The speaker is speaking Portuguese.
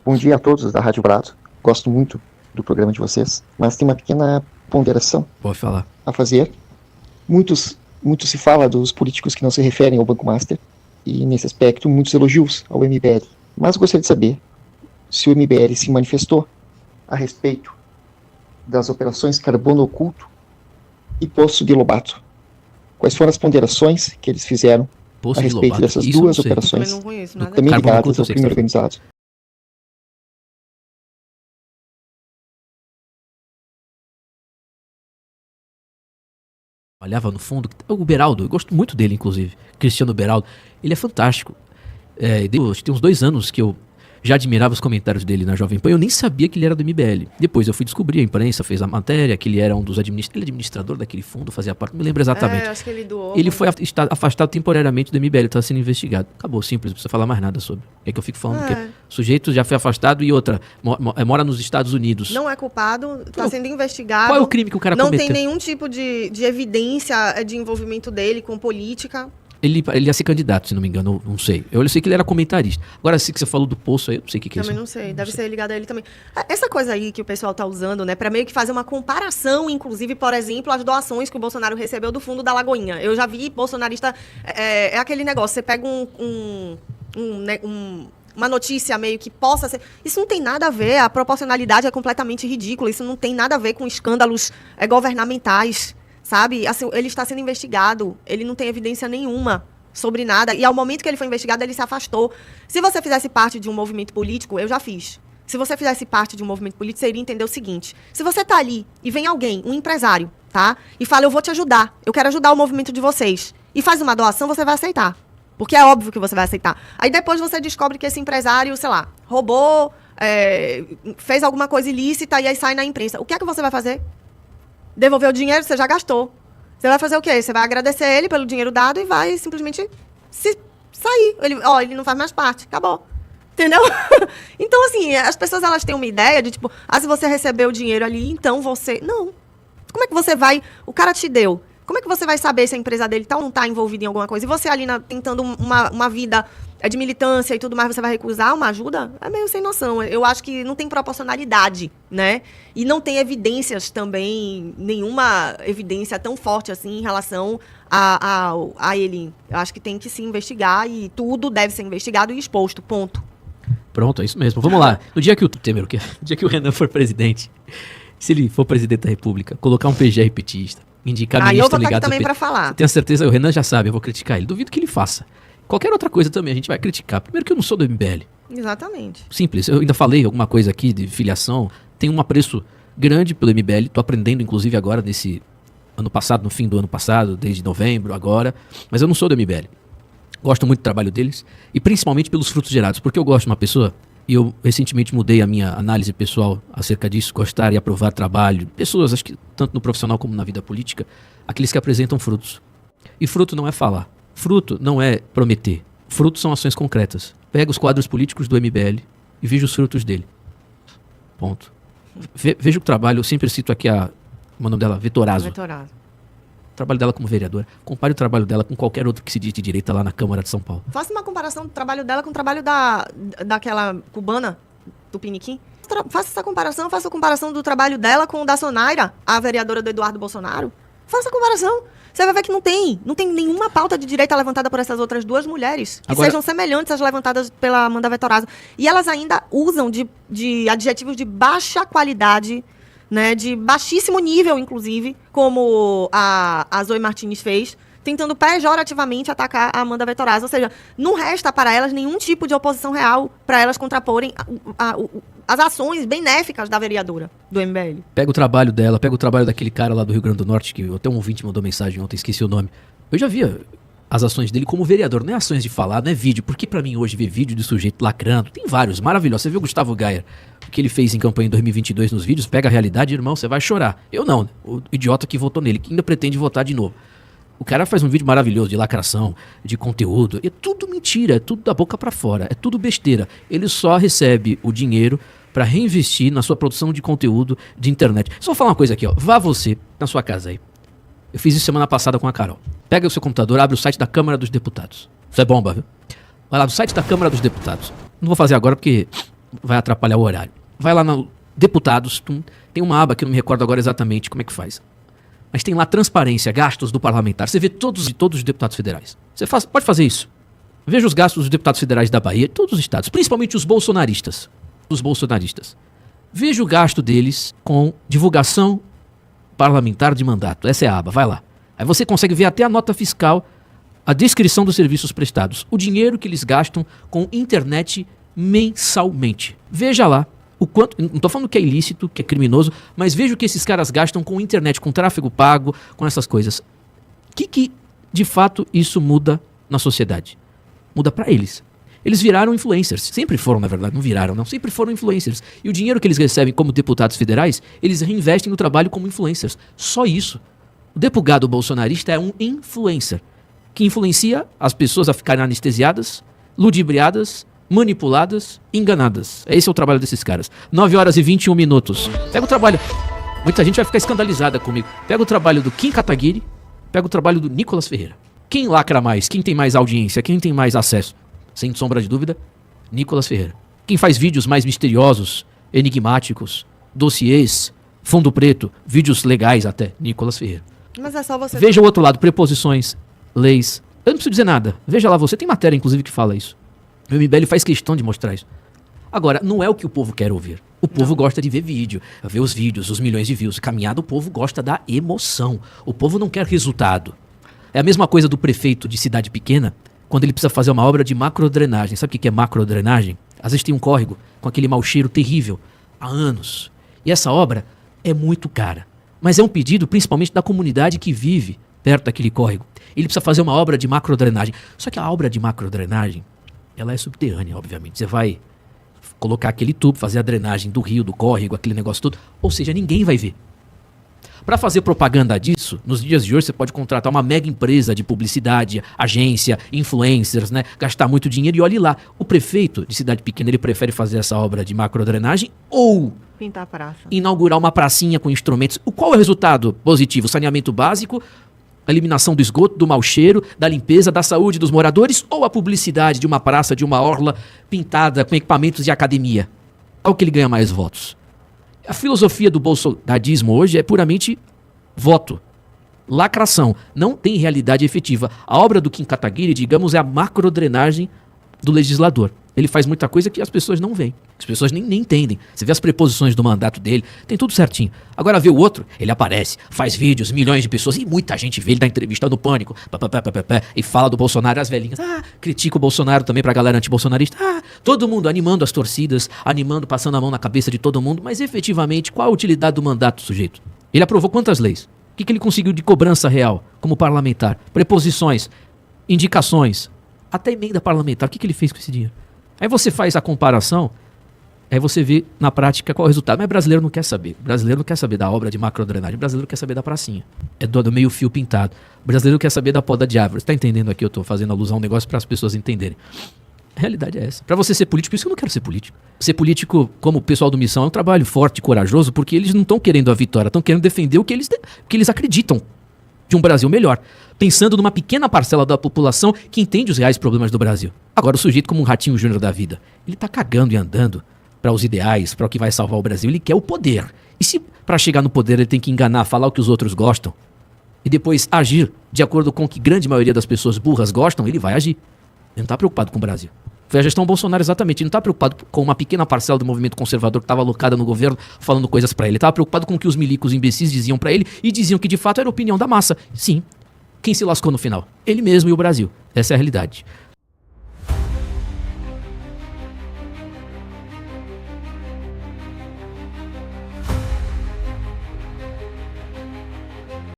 Bom dia a todos da Rádio Brado. Gosto muito do programa de vocês, mas tem uma pequena ponderação Pode falar. a fazer. Muito se fala dos políticos que não se referem ao Banco Master, e nesse aspecto muitos elogios ao MBL. Mas eu gostaria de saber se o MBL se manifestou a respeito das operações Carbono Oculto e Poço de Lobato. Quais foram as ponderações que eles fizeram Poço a de respeito Lobato. dessas Isso eu duas não sei. operações, Também não conheço nada. também Carbono ligadas Oculto eu ao sei que crime você tá organizado? Olhava no fundo. O Beraldo, eu gosto muito dele, inclusive. Cristiano Beraldo. Ele é fantástico. Acho que tem uns 2 anos que eu já admirava os comentários dele na Jovem Pan. Eu nem sabia que ele era do MBL. Depois eu fui descobrir, a imprensa fez a matéria, que ele era um dos administrador daquele fundo, fazia parte, não me lembro exatamente. Acho que ele doou. Ele foi afastado temporariamente do MBL, estava sendo investigado. Acabou, simples, não precisa falar mais nada sobre. É que eu fico falando que o sujeito já foi afastado e outra, mora nos Estados Unidos. Não é culpado, está sendo investigado. Qual é o crime que o cara não cometeu? Não tem nenhum tipo de evidência de envolvimento dele com política. Ele ia ser candidato, se não me engano, não sei. Eu sei que ele era comentarista. Agora, assim que você falou do Poço aí, eu não sei o que é isso. Também não sei, deve ser ligado a ele também. Essa coisa aí que o pessoal tá usando, né, pra meio que fazer uma comparação, inclusive, por exemplo, as doações que o Bolsonaro recebeu do fundo da Lagoinha. Eu já vi bolsonarista, é aquele negócio, você pega uma notícia meio que possa ser... Isso não tem nada a ver, a proporcionalidade é completamente ridícula, isso não tem nada a ver com escândalos governamentais, sabe? Assim, ele está sendo investigado, ele não tem evidência nenhuma sobre nada, e ao momento que ele foi investigado, ele se afastou. Se você fizesse parte de um movimento político, eu já fiz. Se você fizesse parte de um movimento político, você iria entender o seguinte: se você tá ali e vem alguém, um empresário, tá? E fala, eu vou te ajudar, eu quero ajudar o movimento de vocês, e faz uma doação, você vai aceitar. Porque é óbvio que você vai aceitar. Aí depois você descobre que esse empresário, sei lá, roubou, fez alguma coisa ilícita e aí sai na imprensa. O que é que você vai fazer? Devolver o dinheiro? Você já gastou. Você vai fazer o quê? Você vai agradecer ele pelo dinheiro dado e vai simplesmente sair. Ele não faz mais parte. Acabou. Entendeu? Então, assim, as pessoas elas têm uma ideia de, tipo, se você recebeu o dinheiro ali, então você... Não. Como é que você vai... O cara te deu. Como é que você vai saber se a empresa dele tá ou não tá envolvida em alguma coisa? E você ali tentando uma vida de militância e tudo mais, você vai recusar uma ajuda? É meio sem noção. Eu acho que não tem proporcionalidade, né? E não tem evidências também, nenhuma evidência tão forte assim em relação a ele. Eu acho que tem que se investigar e tudo deve ser investigado e exposto, ponto. Pronto, é isso mesmo. Vamos lá. No dia que o dia que o Renan for presidente, se ele for presidente da República, colocar um PGR petista, indicar ministro ligado também para falar. Você tem a certeza, o Renan já sabe, eu vou criticar ele. Duvido que ele faça. Qualquer outra coisa também a gente vai criticar. Primeiro que eu não sou do MBL. Exatamente. Simples. Eu ainda falei alguma coisa aqui de filiação. Tem um apreço grande pelo MBL. Tô aprendendo, inclusive, agora nesse ano passado, no fim do ano passado, desde novembro, agora. Mas eu não sou do MBL. Gosto muito do trabalho deles. E principalmente pelos frutos gerados. Porque eu gosto de uma pessoa... E eu recentemente mudei a minha análise pessoal acerca disso, gostar e aprovar trabalho. Pessoas, acho que tanto no profissional como na vida política, aqueles que apresentam frutos. E fruto não é falar. Fruto não é prometer. Frutos são ações concretas. Pega os quadros políticos do MBL e veja os frutos dele. Ponto. Veja o trabalho, eu sempre cito aqui o nome dela, Vettorazzo. O trabalho dela como vereadora. Compare o trabalho dela com qualquer outro que se diz de direita lá na Câmara de São Paulo. Faça uma comparação do trabalho dela com o trabalho daquela cubana, do Piniquim. Faça essa comparação, faça a comparação do trabalho dela com o da Sonaira, a vereadora do Eduardo Bolsonaro. Faça a comparação. Você vai ver que não tem nenhuma pauta de direita levantada por essas outras duas mulheres que sejam semelhantes às levantadas pela Amanda Vettorazzo. E elas ainda usam de adjetivos de baixa qualidade, né, de baixíssimo nível, inclusive, como a Zoe Martins fez, tentando pejorativamente atacar a Amanda Vettorazzo. Ou seja, não resta para elas nenhum tipo de oposição real para elas contraporem as ações benéficas da vereadora do MBL. Pega o trabalho dela, pega o trabalho daquele cara lá do Rio Grande do Norte, que até um ouvinte mandou mensagem ontem, esqueci o nome. Eu já via as ações dele como vereador, não é ações de falar, não é vídeo. Porque pra mim hoje ver vídeo de sujeito lacrando, tem vários, maravilhosos. Você viu o Gustavo Gayer, o que ele fez em campanha em 2022 nos vídeos, pega a realidade, irmão, você vai chorar. Eu não, né? O idiota que votou nele, que ainda pretende votar de novo. O cara faz um vídeo maravilhoso de lacração, de conteúdo, é tudo mentira, é tudo da boca pra fora, é tudo besteira. Ele só recebe o dinheiro pra reinvestir na sua produção de conteúdo de internet. Só vou falar uma coisa aqui, ó. Vá você na sua casa aí. Eu fiz isso semana passada com a Carol. Pega o seu computador, abre o site da Câmara dos Deputados. Isso é bomba, viu? Vai lá no site da Câmara dos Deputados. Não vou fazer agora porque vai atrapalhar o horário. Vai lá no deputados, tem uma aba que eu não me recordo agora exatamente como é que faz. Mas tem lá transparência, gastos do parlamentar. Você vê todos os deputados federais. Você pode fazer isso. Veja os gastos dos deputados federais da Bahia, de todos os estados, principalmente os bolsonaristas. Veja o gasto deles com divulgação parlamentar de mandato. Essa é a aba, vai lá. Aí você consegue ver até a nota fiscal, a descrição dos serviços prestados, o dinheiro que eles gastam com internet mensalmente. Veja lá o quanto, não estou falando que é ilícito, que é criminoso, mas veja o que esses caras gastam com internet, com tráfego pago, com essas coisas. O que de fato isso muda na sociedade? Muda para eles. Eles viraram influencers. Sempre foram, na verdade, não viraram, não. Sempre foram influencers. E o dinheiro que eles recebem como deputados federais, eles reinvestem no trabalho como influencers. Só isso. O deputado bolsonarista é um influencer que influencia as pessoas a ficarem anestesiadas, ludibriadas, manipuladas, enganadas. Esse é o trabalho desses caras. 9 horas e 21 minutos. Pega o trabalho. Muita gente vai ficar escandalizada comigo. Pega o trabalho do Kim Kataguiri, pega o trabalho do Nicolas Ferreira. Quem lacra mais? Quem tem mais audiência? Quem tem mais acesso? Sem sombra de dúvida, Nicolas Ferreira. Quem faz vídeos mais misteriosos, enigmáticos, dossiês, fundo preto, vídeos legais até, Nicolas Ferreira. Mas é só você... Veja o outro lado, preposições, leis. Eu não preciso dizer nada. Veja lá, você tem matéria, inclusive, que fala isso. O MBL faz questão de mostrar isso. Agora, não é o que o povo quer ouvir. O povo gosta de ver vídeo, ver os vídeos, os milhões de views. Caminhada, o povo gosta da emoção. O povo não quer resultado. É a mesma coisa do prefeito de cidade pequena, quando ele precisa fazer uma obra de macrodrenagem. Sabe o que é macrodrenagem? Às vezes tem um córrego com aquele mau cheiro terrível há anos. E essa obra é muito cara. Mas é um pedido principalmente da comunidade que vive perto daquele córrego. Ele precisa fazer uma obra de macrodrenagem. Só que a obra de macrodrenagem, ela é subterrânea, obviamente. Você vai colocar aquele tubo, fazer a drenagem do rio, do córrego, aquele negócio todo. Ou seja, ninguém vai ver. Para fazer propaganda disso, nos dias de hoje você pode contratar uma mega empresa de publicidade, agência, influencers, né? Gastar muito dinheiro e olhe lá. O prefeito de cidade pequena, ele prefere fazer essa obra de macrodrenagem ou pintar a praça, inaugurar uma pracinha com instrumentos. Qual é o resultado positivo? Saneamento básico, a eliminação do esgoto, do mau cheiro, da limpeza, da saúde dos moradores ou a publicidade de uma praça, de uma orla pintada com equipamentos de academia? Qual que ele ganha mais votos? A filosofia do bolsonarismo hoje é puramente voto, lacração, não tem realidade efetiva. A obra do Kim Kataguiri, digamos, é a macrodrenagem do legislador. Ele faz muita coisa que as pessoas não veem, as pessoas nem entendem. Você vê as preposições do mandato dele, tem tudo certinho. Agora vê o outro, ele aparece, faz vídeos, milhões de pessoas, e muita gente vê ele dá entrevista no Pânico, e fala do Bolsonaro, as velhinhas, critica o Bolsonaro também pra galera antibolsonarista, todo mundo animando as torcidas, animando, passando a mão na cabeça de todo mundo, mas efetivamente, qual a utilidade do mandato do sujeito? Ele aprovou quantas leis? O que ele conseguiu de cobrança real, como parlamentar? Preposições, indicações, até emenda parlamentar, o que ele fez com esse dinheiro? Aí você faz a comparação, aí você vê na prática qual é o resultado. Mas brasileiro não quer saber. Brasileiro não quer saber da obra de macrodrenagem. Brasileiro quer saber da pracinha. É do meio fio pintado. Brasileiro quer saber da poda de árvores. Tá entendendo aqui? Eu tô fazendo alusão a um negócio para as pessoas entenderem. A realidade é essa. Para você ser político, isso que eu não quero ser político. Ser político, como o pessoal do Missão, é um trabalho forte e corajoso, porque eles não estão querendo a vitória, estão querendo defender o que eles acreditam de um Brasil melhor, pensando numa pequena parcela da população que entende os reais problemas do Brasil. Agora o sujeito, como um ratinho júnior da vida, ele tá cagando e andando para os ideais, para o que vai salvar o Brasil. Ele quer o poder. E se para chegar no poder ele tem que enganar, falar o que os outros gostam e depois agir de acordo com o que grande maioria das pessoas burras gostam, ele vai agir. Ele não tá preocupado com o Brasil. Foi a gestão Bolsonaro exatamente. Ele não tá preocupado com uma pequena parcela do movimento conservador que estava alocada no governo falando coisas para ele. Ele estava preocupado com o que os milicos imbecis diziam para ele e diziam que de fato era a opinião da massa. Sim. Quem se lascou no final? Ele mesmo e o Brasil. Essa é a realidade.